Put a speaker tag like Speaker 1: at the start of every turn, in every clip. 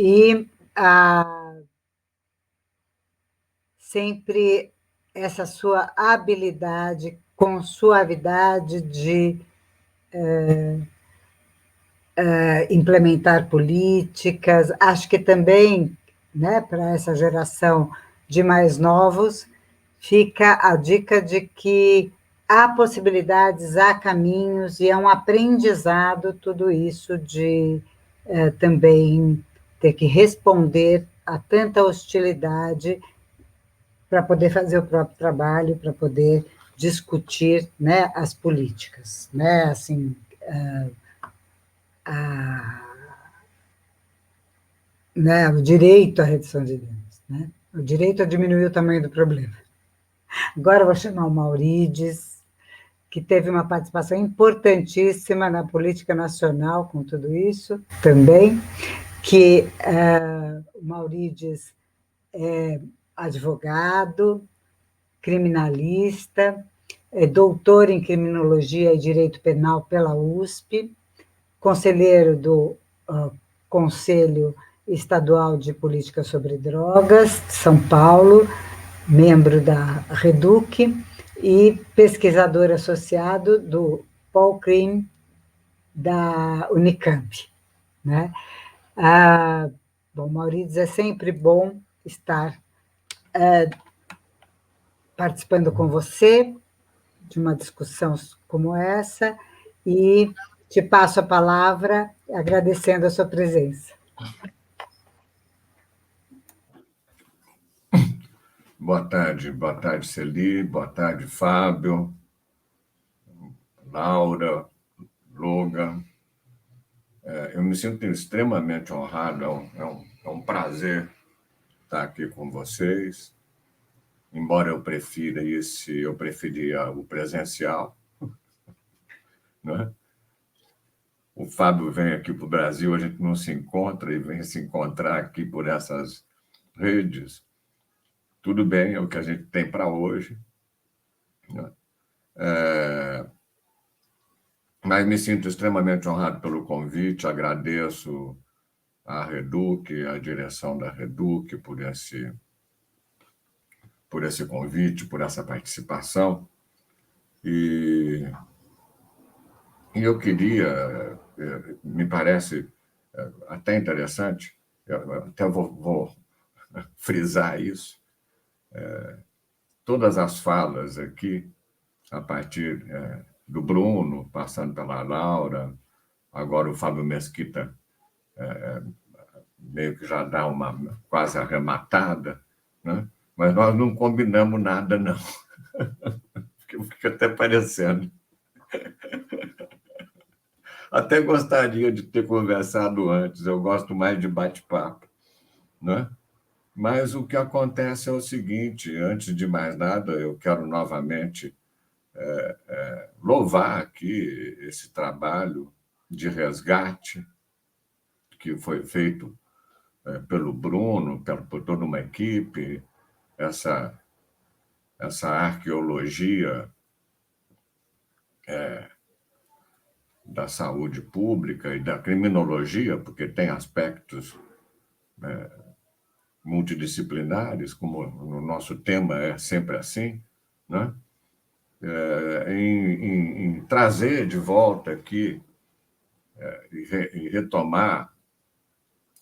Speaker 1: e sempre essa sua habilidade com suavidade de implementar políticas. Acho que também, né, para essa geração de mais novos, fica a dica de que há possibilidades, há caminhos, e é um aprendizado tudo isso de também ter que responder a tanta hostilidade para poder fazer o próprio trabalho, para poder discutir, né, as políticas, né, assim, né, o direito à redução de danos, né, o direito a diminuir o tamanho do problema. Agora eu vou chamar o Maurides, que teve uma participação importantíssima na política nacional com tudo isso também, que o Maurides é advogado, criminalista, é doutor em criminologia e direito penal pela USP, conselheiro do Conselho Estadual de Política sobre Drogas de São Paulo, membro da REDUC e pesquisador associado do POLCRIM da Unicamp, né? Bom, Maurício, é sempre bom estar participando com você de uma discussão como essa, e te passo a palavra agradecendo a sua presença.
Speaker 2: Boa tarde, Celi, boa tarde, Fábio, Laura, Logan. Eu me sinto extremamente honrado, é um prazer estar aqui com vocês, embora eu preferia o presencial, né? O Fábio vem aqui para o Brasil, a gente não se encontra e vem se encontrar aqui por essas redes. Tudo bem, é o que a gente tem para hoje, né? Mas me sinto extremamente honrado pelo convite, agradeço à REDUC, à direção da REDUC por esse convite, por essa participação. E eu queria, me parece até interessante, eu até vou frisar isso, todas as falas aqui, a partir do Bruno, passando pela Laura, agora o Fábio Mesquita meio que já dá uma quase arrematada, né? Mas nós não combinamos nada, não. Fica até parecendo. Até gostaria de ter conversado antes, eu gosto mais de bate-papo, né? Mas o que acontece é o seguinte, antes de mais nada, eu quero novamente louvar aqui esse trabalho de resgate que foi feito pelo Bruno, por toda uma equipe, essa arqueologia da saúde pública e da criminologia, porque tem aspectos multidisciplinares, como no nosso tema é sempre assim, né? Em trazer de volta aqui e retomar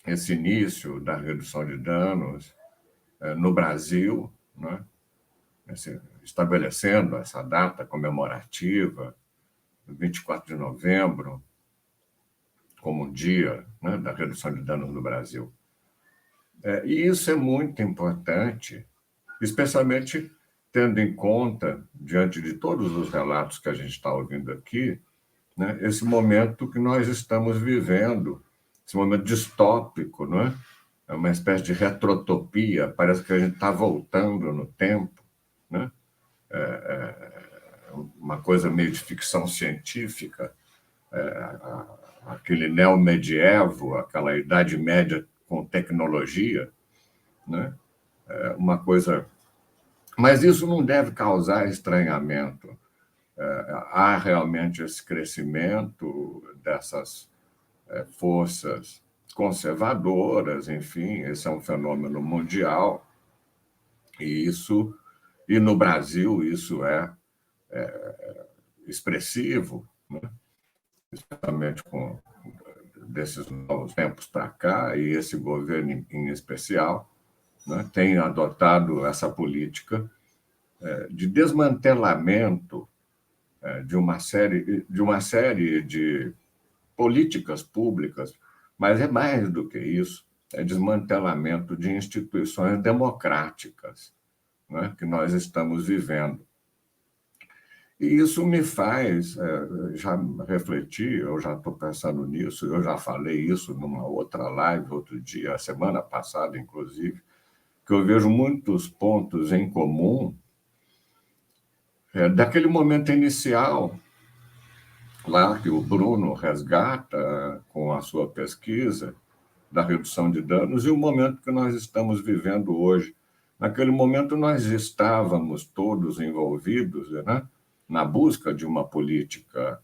Speaker 2: esse início da redução de danos no Brasil, né? Estabelecendo essa data comemorativa, 24 de novembro, como um dia, né, da redução de danos no Brasil. E isso é muito importante, especialmente tendo em conta, diante de todos os relatos que a gente está ouvindo aqui, né, esse momento que nós estamos vivendo, esse momento distópico, não é? É uma espécie de retrotopia, parece que a gente está voltando no tempo, né? Uma coisa meio de ficção científica, aquele neomedievo, aquela Idade Média com tecnologia, né? Uma coisa... Mas isso não deve causar estranhamento. Há realmente esse crescimento dessas forças conservadoras, enfim, esse é um fenômeno mundial, e no Brasil isso é expressivo, né? Especialmente com desses novos tempos para cá, e esse governo em especial, né, tem adotado essa política de desmantelamento de uma série de políticas públicas, mas é mais do que isso, é desmantelamento de instituições democráticas, né, que nós estamos vivendo. E isso me faz já refletir, eu já estou pensando nisso, eu já falei isso numa outra live outro dia, a semana passada, inclusive, que eu vejo muitos pontos em comum daquele momento inicial, lá que o Bruno resgata com a sua pesquisa da redução de danos, e o momento que nós estamos vivendo hoje. Naquele momento, nós estávamos todos envolvidos, né, na busca de uma política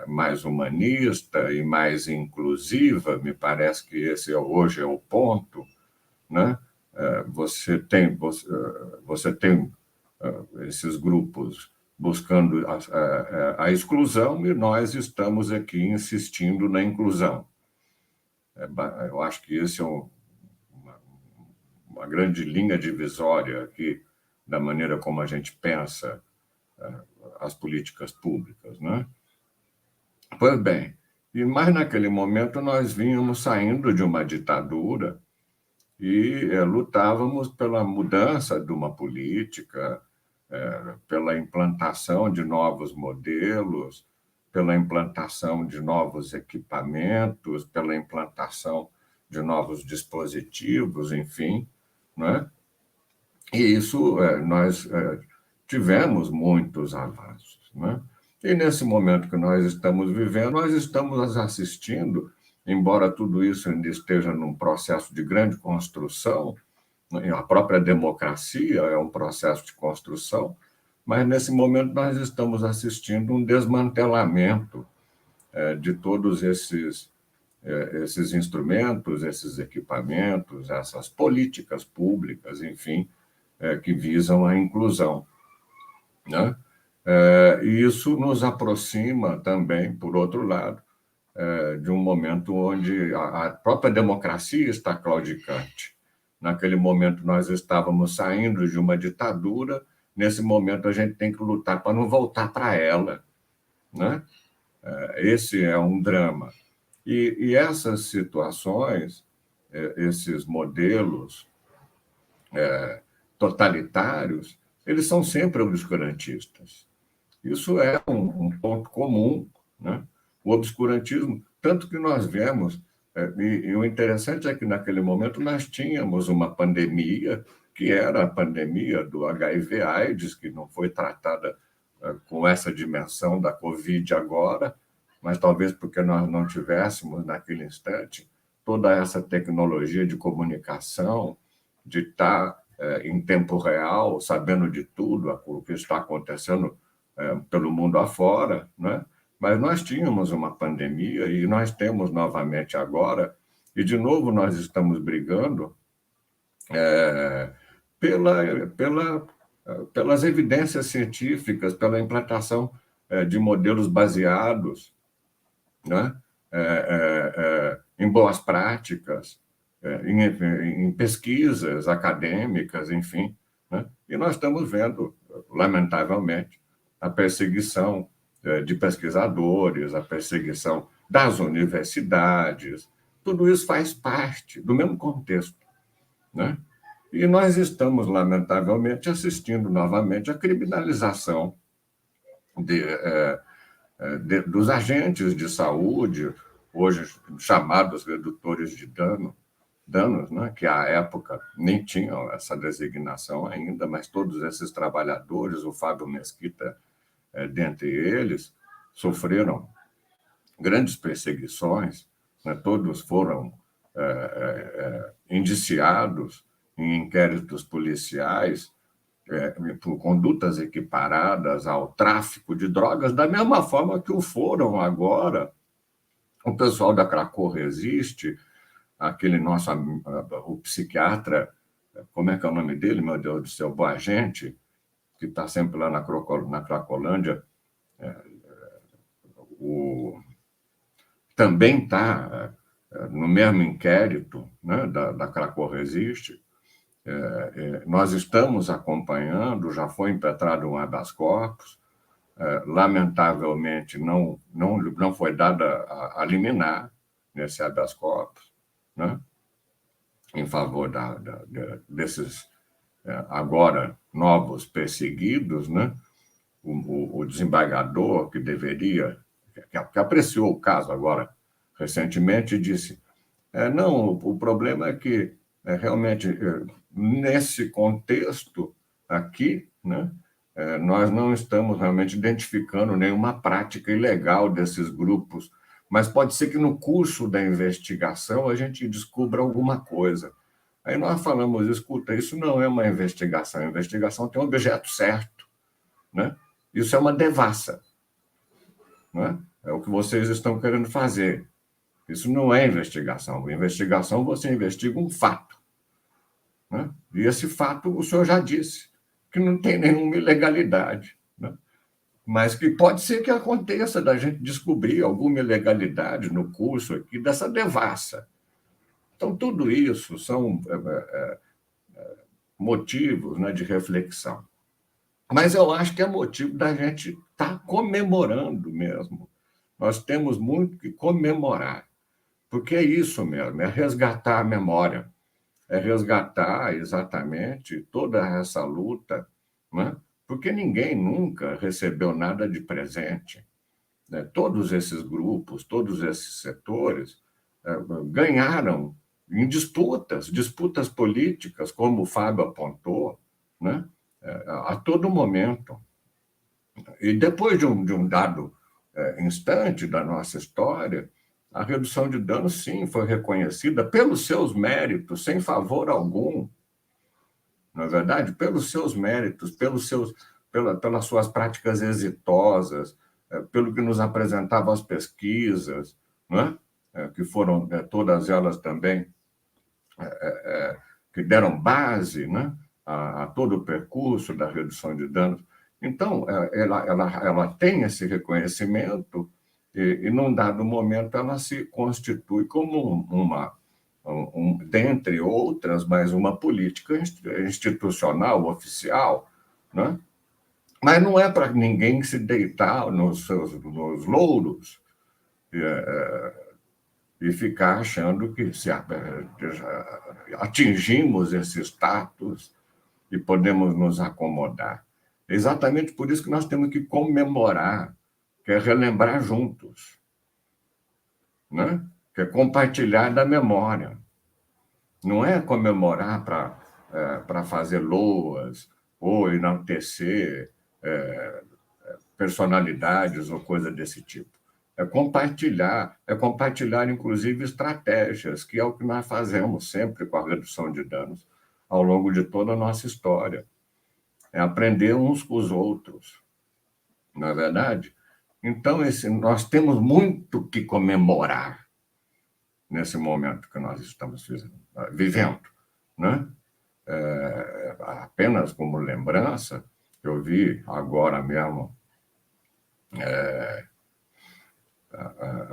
Speaker 2: mais humanista e mais inclusiva. Me parece que esse hoje é o ponto, né? Você tem esses grupos buscando a exclusão, e nós estamos aqui insistindo na inclusão. Eu acho que esse é uma grande linha divisória aqui da maneira como a gente pensa as políticas públicas, né? Pois bem, mas naquele momento nós vínhamos saindo de uma ditadura e lutávamos pela mudança de uma política, pela implantação de novos modelos, pela implantação de novos equipamentos, pela implantação de novos dispositivos, enfim, né? E isso nós tivemos muitos avanços, né? E nesse momento que nós estamos vivendo, nós estamos assistindo, embora tudo isso ainda esteja num processo de grande construção, a própria democracia é um processo de construção, mas nesse momento nós estamos assistindo um desmantelamento de todos esses instrumentos, esses equipamentos, essas políticas públicas, enfim, que visam a inclusão, né? E isso nos aproxima também, por outro lado, de um momento onde a própria democracia está claudicante. Naquele momento nós estávamos saindo de uma ditadura, nesse momento a gente tem que lutar para não voltar para ela, né? Esse é um drama. E essas situações, esses modelos totalitários, eles são sempre obscurantistas. Isso é um ponto comum, né? O obscurantismo, tanto que nós vemos, e o interessante é que naquele momento nós tínhamos uma pandemia, que era a pandemia do HIV/AIDS, que não foi tratada com essa dimensão da Covid agora, mas talvez porque nós não tivéssemos naquele instante toda essa tecnologia de comunicação, de estar em tempo real, sabendo de tudo o que está acontecendo pelo mundo afora, né? Mas nós tínhamos uma pandemia e nós temos novamente agora, e de novo nós estamos brigando pelas evidências científicas, pela implantação de modelos baseados, né, em boas práticas, em pesquisas acadêmicas, enfim, né? E nós estamos vendo, lamentavelmente, a perseguição de pesquisadores, a perseguição das universidades. Tudo isso faz parte do mesmo contexto, né? E nós estamos, lamentavelmente, assistindo novamente à criminalização dos agentes de saúde, hoje chamados redutores de danos, né, que à época nem tinham essa designação ainda, mas todos esses trabalhadores, o Fábio Mesquita, dentre eles, sofreram grandes perseguições, né, todos foram indiciados em inquéritos policiais por condutas equiparadas ao tráfico de drogas, da mesma forma que o foram agora o pessoal da Cracoa Resiste, aquele nosso, o psiquiatra, como é que é o nome dele, meu Deus do céu, Boagente, que está sempre lá na Cracolândia, também está no mesmo inquérito, né, da Craco Resiste. Nós estamos acompanhando, já foi impetrado um habeas corpus, lamentavelmente não foi dada a liminar nesse habeas corpus, né, em favor desses agora novos perseguidos, né? O desembargador que deveria, que apreciou o caso agora recentemente, disse: não, o problema é que realmente nesse contexto aqui, né, nós não estamos realmente identificando nenhuma prática ilegal desses grupos, mas pode ser que no curso da investigação a gente descubra alguma coisa. Aí nós falamos: escuta, isso não é uma investigação, a investigação tem um objeto certo, né? Isso é uma devassa, né? É o que vocês estão querendo fazer. Isso não é investigação. Investigação, você investiga um fato, né? E esse fato, o senhor já disse, que não tem nenhuma ilegalidade, né? Mas que pode ser que aconteça da gente descobrir alguma ilegalidade no curso aqui dessa devassa. Então, tudo isso são motivos, né, de reflexão. Mas eu acho que é motivo da gente estar comemorando mesmo. Nós temos muito que comemorar, porque é isso mesmo, é resgatar a memória, é resgatar exatamente toda essa luta, né? Porque ninguém nunca recebeu nada de presente, né? Todos esses grupos, todos esses setores ganharam em disputas políticas, como o Fábio apontou, né? A todo momento. E depois de um dado instante da nossa história, a redução de danos, sim, foi reconhecida pelos seus méritos, sem favor algum, não é verdade? Pelos seus méritos, pelas suas práticas exitosas, pelo que nos apresentavam as pesquisas, não é? Que foram todas elas também que deram base, né, a todo o percurso da redução de danos. Então, ela tem esse reconhecimento e, num dado momento, ela se constitui como dentre outras, mas uma política institucional, oficial, né? Mas não é para ninguém se deitar nos louros e ficar achando que se atingimos esse status e podemos nos acomodar. É exatamente por isso que nós temos que comemorar, que é relembrar juntos, né? Que é compartilhar da memória. Não é comemorar para fazer loas ou enaltecer personalidades ou coisa desse tipo. É compartilhar, inclusive, estratégias, que é o que nós fazemos sempre com a redução de danos ao longo de toda a nossa história. É aprender uns com os outros, não é verdade? Então, nós temos muito que comemorar nesse momento que nós estamos vivendo, né? Apenas como lembrança, eu vi agora mesmo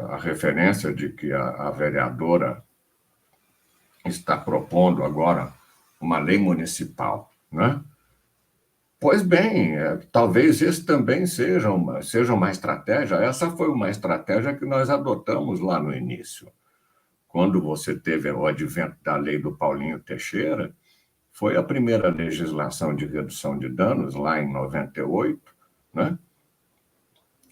Speaker 2: a referência de que a vereadora está propondo agora uma lei municipal, né? Pois bem, talvez esse também seja uma estratégia. Essa foi uma estratégia que nós adotamos lá no início. Quando você teve o advento da lei do Paulinho Teixeira, foi a primeira legislação de redução de danos, lá em 98, né?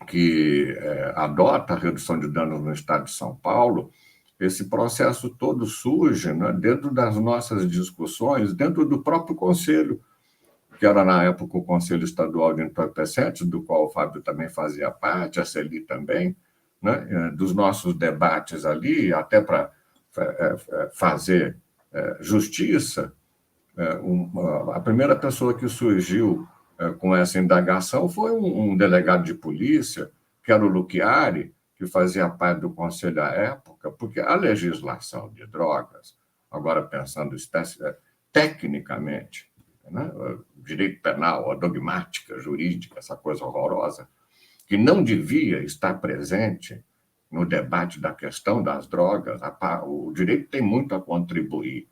Speaker 2: Que adota a redução de danos no estado de São Paulo. Esse processo todo surge, né, dentro das nossas discussões, dentro do próprio Conselho, que era, na época, o Conselho Estadual de Entorpecentes, do qual o Fábio também fazia parte, a Celi também, né, dos nossos debates ali, até para fazer justiça. A primeira pessoa que surgiu com essa indagação foi um delegado de polícia, que era o Luchiari, que fazia parte do conselho à época, porque a legislação de drogas, agora pensando tecnicamente, né, direito penal, a dogmática jurídica, essa coisa horrorosa, que não devia estar presente no debate da questão das drogas. O direito tem muito a contribuir,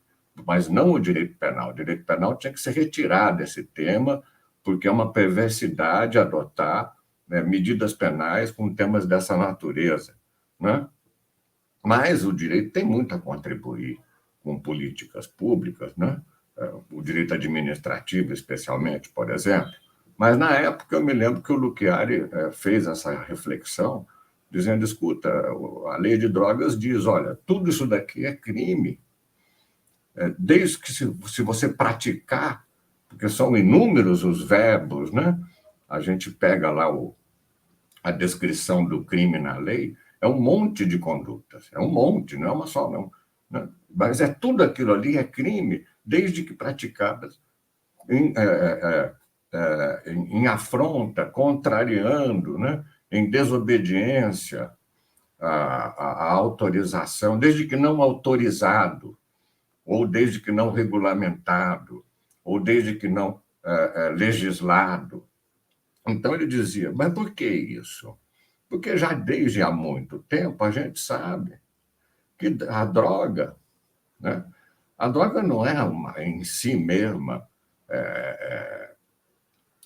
Speaker 2: mas não o direito penal. O direito penal tinha que se retirar desse tema, porque é uma perversidade adotar, né, medidas penais com temas dessa natureza, né? Mas o direito tem muito a contribuir com políticas públicas, né? O direito administrativo, especialmente, por exemplo. Mas, na época, eu me lembro que o Luchiari fez essa reflexão, dizendo, escuta, a lei de drogas diz, olha, tudo isso daqui é crime, desde que se você praticar, porque são inúmeros os verbos, né? A gente pega lá a descrição do crime na lei, é um monte de condutas, é um monte, não é uma só, não. Né? Mas tudo aquilo ali é crime, desde que praticadas em afronta, contrariando, né? Em desobediência à autorização, desde que não autorizado, ou desde que não regulamentado, ou desde que não legislado. Então, ele dizia, mas por que isso? Porque já desde há muito tempo a gente sabe que a droga, né? A droga não é em si mesma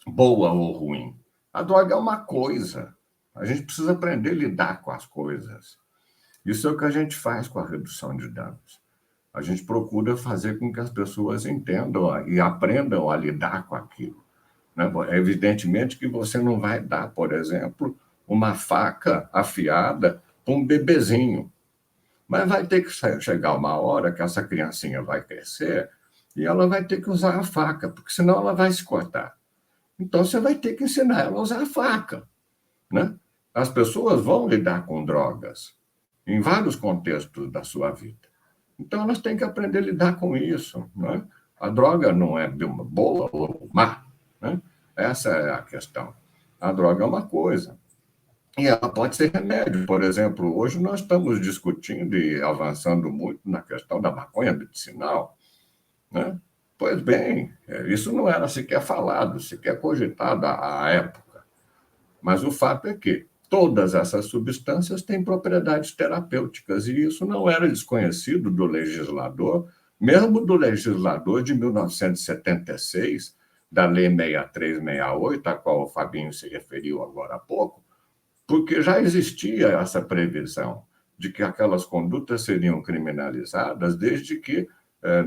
Speaker 2: boa ou ruim. A droga é uma coisa. A gente precisa aprender a lidar com as coisas. Isso é o que a gente faz com a redução de danos. A gente procura fazer com que as pessoas entendam e aprendam a lidar com aquilo. Evidentemente que você não vai dar, por exemplo, uma faca afiada para um bebezinho. Mas vai ter que chegar uma hora que essa criancinha vai crescer e ela vai ter que usar a faca, porque senão ela vai se cortar. Então, você vai ter que ensinar ela a usar a faca. Né? As pessoas vão lidar com drogas em vários contextos da sua vida. Então, elas têm que aprender a lidar com isso. Né? A droga não é boa ou má. Né? Essa é a questão. A droga é uma coisa. E ela pode ser remédio. Por exemplo, hoje nós estamos discutindo e avançando muito na questão da maconha medicinal. Né? Pois bem, isso não era sequer falado, sequer cogitado à época. Mas o fato é que todas essas substâncias têm propriedades terapêuticas, e isso não era desconhecido do legislador, mesmo do legislador de 1976, da Lei 6368, a qual o Fabinho se referiu agora há pouco, porque já existia essa previsão de que aquelas condutas seriam criminalizadas desde que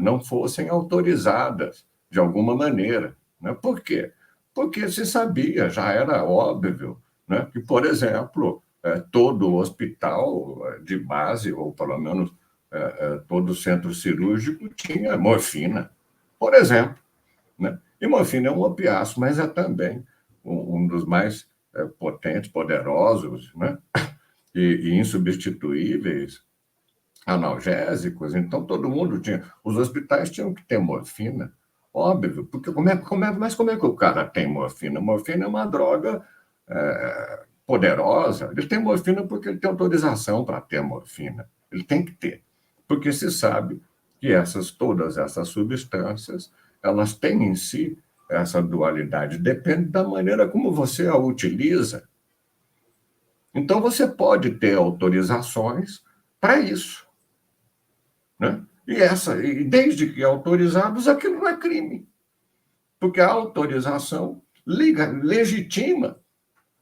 Speaker 2: não fossem autorizadas de alguma maneira. Né? Por quê? Porque se sabia, já era óbvio, né, que, por exemplo, todo hospital de base, ou pelo menos todo centro cirúrgico, tinha morfina, por exemplo. Né? E morfina é um opiáceo, mas é também um dos mais potentes, poderosos, né? e insubstituíveis analgésicos. Então, todo mundo tinha... Os hospitais tinham que ter morfina, óbvio, porque mas como é que o cara tem morfina? Morfina é uma droga poderosa. Ele tem morfina porque ele tem autorização para ter morfina. Ele tem que ter, porque se sabe que todas essas substâncias, elas têm em si essa dualidade, depende da maneira como você a utiliza. Então, você pode ter autorizações para isso. Né? E desde que autorizados, aquilo não é crime. Porque a autorização legitima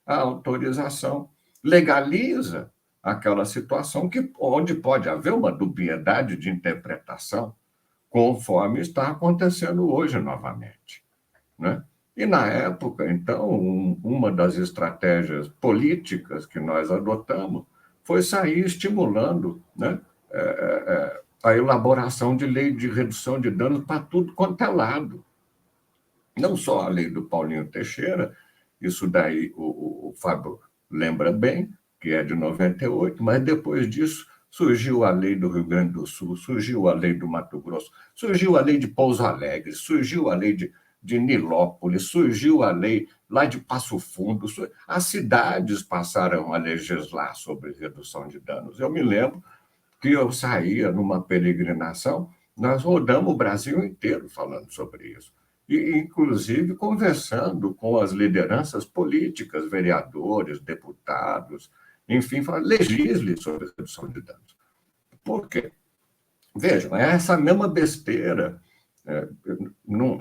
Speaker 2: a autorização, legaliza aquela situação onde pode haver uma dubiedade de interpretação, conforme está acontecendo hoje novamente. Né? E, na época, então, uma das estratégias políticas que nós adotamos foi sair estimulando, né, a elaboração de lei de redução de danos para tudo quanto é lado. Não só a lei do Paulinho Teixeira, isso daí o Fábio lembra bem, que é de 98, mas depois disso surgiu a lei do Rio Grande do Sul, surgiu a lei do Mato Grosso, surgiu a lei de Pouso Alegre, surgiu a lei de Nilópolis, surgiu a lei lá de Passo Fundo, as cidades passaram a legislar sobre redução de danos. Eu me lembro que eu saía numa peregrinação, nós rodamos o Brasil inteiro falando sobre isso. E, inclusive, conversando com as lideranças políticas, vereadores, deputados, enfim, falando, legisle sobre redução de danos. Por quê? Vejam, é essa mesma besteira. Não,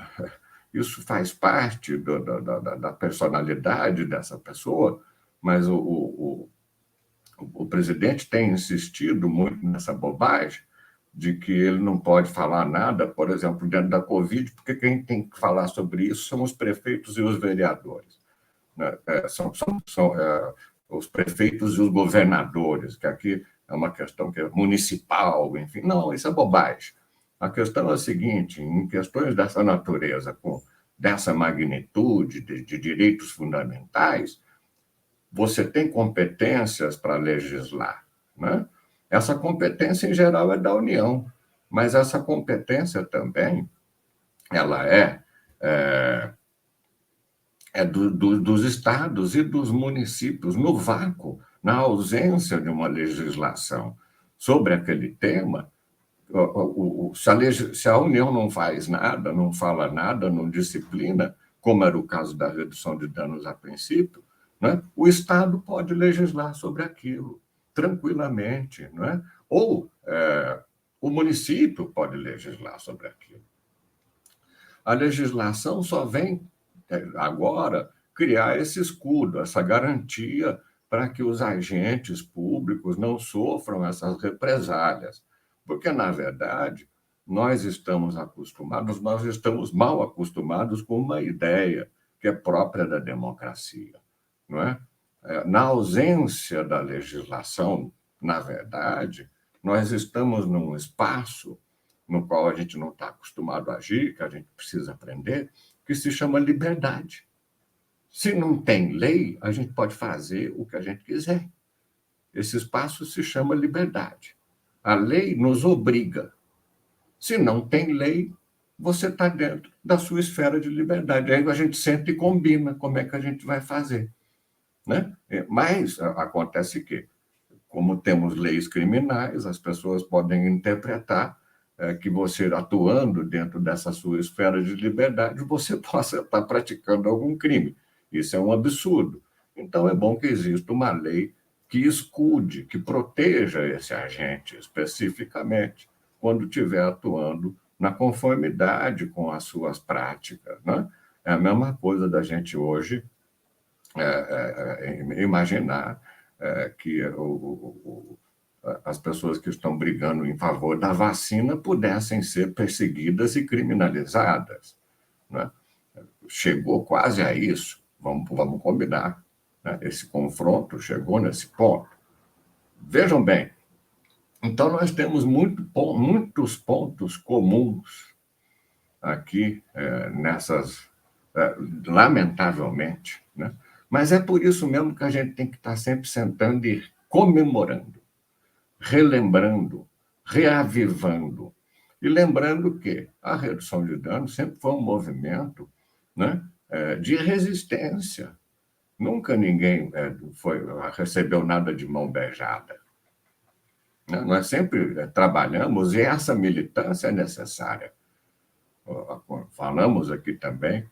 Speaker 2: isso faz parte da personalidade dessa pessoa, mas o presidente tem insistido muito nessa bobagem de que ele não pode falar nada, por exemplo, dentro da Covid, porque quem tem que falar sobre isso são os prefeitos e os vereadores. Né? São os prefeitos e os governadores, que aqui é uma questão que é municipal, enfim. Não, isso é bobagem. A questão é a seguinte, em questões dessa natureza, dessa magnitude de direitos fundamentais, você tem competências para legislar, né? Essa competência, em geral, é da União, mas essa competência também ela dos estados e dos municípios, no vácuo, na ausência de uma legislação sobre aquele tema. Se a União não faz nada, não fala nada, não disciplina, como era o caso da redução de danos a princípio, né? O Estado pode legislar sobre aquilo tranquilamente, não é? Ou o município pode legislar sobre aquilo. A legislação só vem agora criar esse escudo, essa garantia para que os agentes públicos não sofram essas represálias. Porque, na verdade, nós estamos mal acostumados com uma ideia que é própria da democracia, não é? Na ausência da legislação, na verdade, nós estamos num espaço no qual a gente não está acostumado a agir, que a gente precisa aprender, que se chama liberdade. Se não tem lei, a gente pode fazer o que a gente quiser. Esse espaço se chama liberdade. A lei nos obriga. Se não tem lei, você está dentro da sua esfera de liberdade. Aí a gente senta e combina como é que a gente vai fazer. Né? Mas acontece que, como temos leis criminais, as pessoas podem interpretar que você, atuando dentro dessa sua esfera de liberdade, você possa estar praticando algum crime. Isso é um absurdo. Então, é bom que exista uma lei que escude, que proteja esse agente especificamente, quando estiver atuando na conformidade com as suas práticas. Né? É a mesma coisa da gente hoje imaginar que as pessoas que estão brigando em favor da vacina pudessem ser perseguidas e criminalizadas. Né? Chegou quase a isso, vamos combinar. Né? Esse confronto chegou nesse ponto. Vejam bem, então nós temos muitos pontos comuns aqui lamentavelmente, né? Mas é por isso mesmo que a gente tem que estar sempre sentando e comemorando, relembrando, reavivando. E lembrando que a redução de danos sempre foi um movimento, né, de resistência. Nunca ninguém recebeu nada de mão beijada. Né? Nós sempre trabalhamos e essa militância é necessária. Falamos aqui também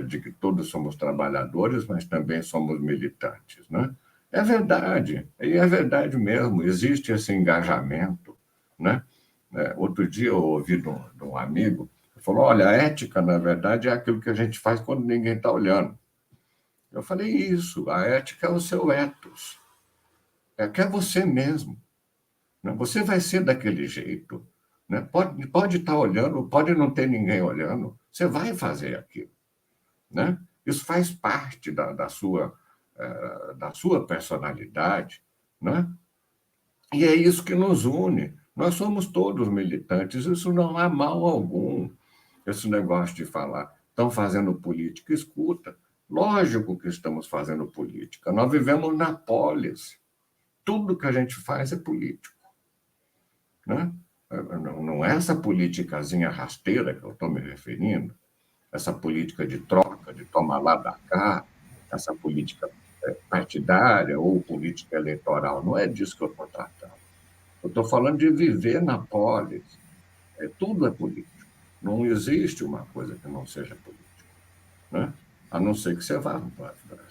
Speaker 2: de que todos somos trabalhadores, mas também somos militantes. Né? É verdade, e é verdade mesmo, existe esse engajamento. Né? Outro dia eu ouvi de um amigo, que falou, olha, a ética, na verdade, é aquilo que a gente faz quando ninguém está olhando. Eu falei, isso, a ética é o seu ethos, que é você mesmo. Né? Você vai ser daquele jeito. Né? Pode estar olhando, pode não ter ninguém olhando, você vai fazer aquilo. Né? Isso faz parte da sua personalidade. Né? E é isso que nos une. Nós somos todos militantes, isso não há mal algum. Esse negócio de falar, estão fazendo política, escuta. Lógico que estamos fazendo política. Nós vivemos na polis. Tudo que a gente faz é político. Né? Não é essa politicazinha rasteira que eu estou me referindo, essa política de troca, de tomar lá da cá, essa política partidária ou política eleitoral. Não é disso que eu estou tratando. Eu estou falando de viver na polis. Tudo é político. Não existe uma coisa que não seja política, né? A não ser que você vá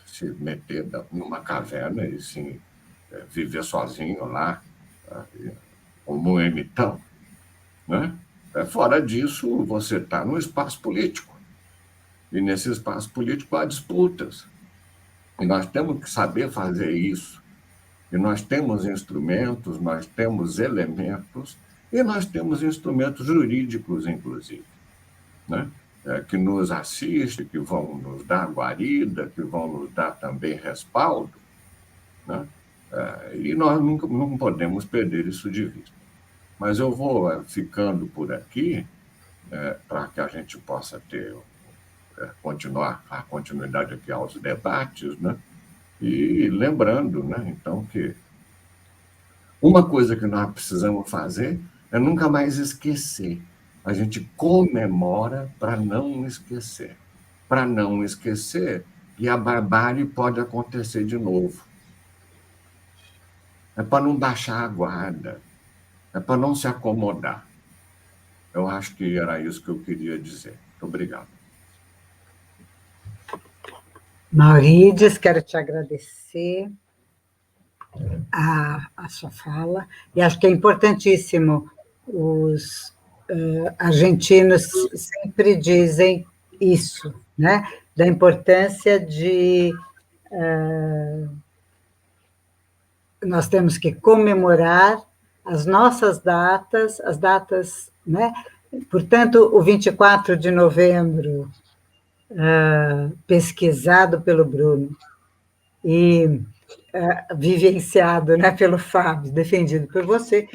Speaker 2: se meter numa caverna e sim, viver sozinho lá, como um ermitão, né? Fora disso, você está no espaço político. E nesse espaço político há disputas. E nós temos que saber fazer isso. E nós temos instrumentos, nós temos elementos, e nós temos instrumentos jurídicos, inclusive, né? Que nos assistem, que vão nos dar guarida, que vão nos dar também respaldo, né? E nós nunca não podemos perder isso de vista. Mas eu vou ficando por aqui para que a gente possa ter continuar a continuidade aqui aos debates, né? E lembrando, né, então, que uma coisa que nós precisamos fazer é nunca mais esquecer. A gente comemora para não esquecer. Para não esquecer que a barbárie pode acontecer de novo. É para não baixar a guarda. É para não se acomodar. Eu acho que era isso que eu queria dizer. Muito obrigado.
Speaker 1: Maurides, quero te agradecer a sua fala, e acho que é importantíssimo. Os argentinos sempre dizem isso, né? Da importância de nós temos que comemorar as nossas datas, as datas, né? Portanto, o 24 de novembro, pesquisado pelo Bruno e vivenciado, né, pelo Fábio, defendido por você,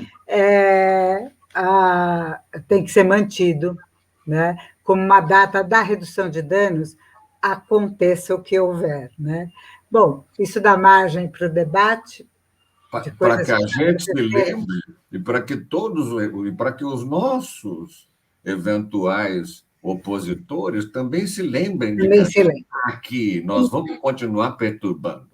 Speaker 1: tem que ser mantido, né, como uma data da redução de danos, aconteça o que houver, né? Bom, isso dá margem para o debate.
Speaker 2: Para que a gente se lembre e para que os nossos eventuais opositores também se lembrem de que aqui nós vamos continuar perturbando.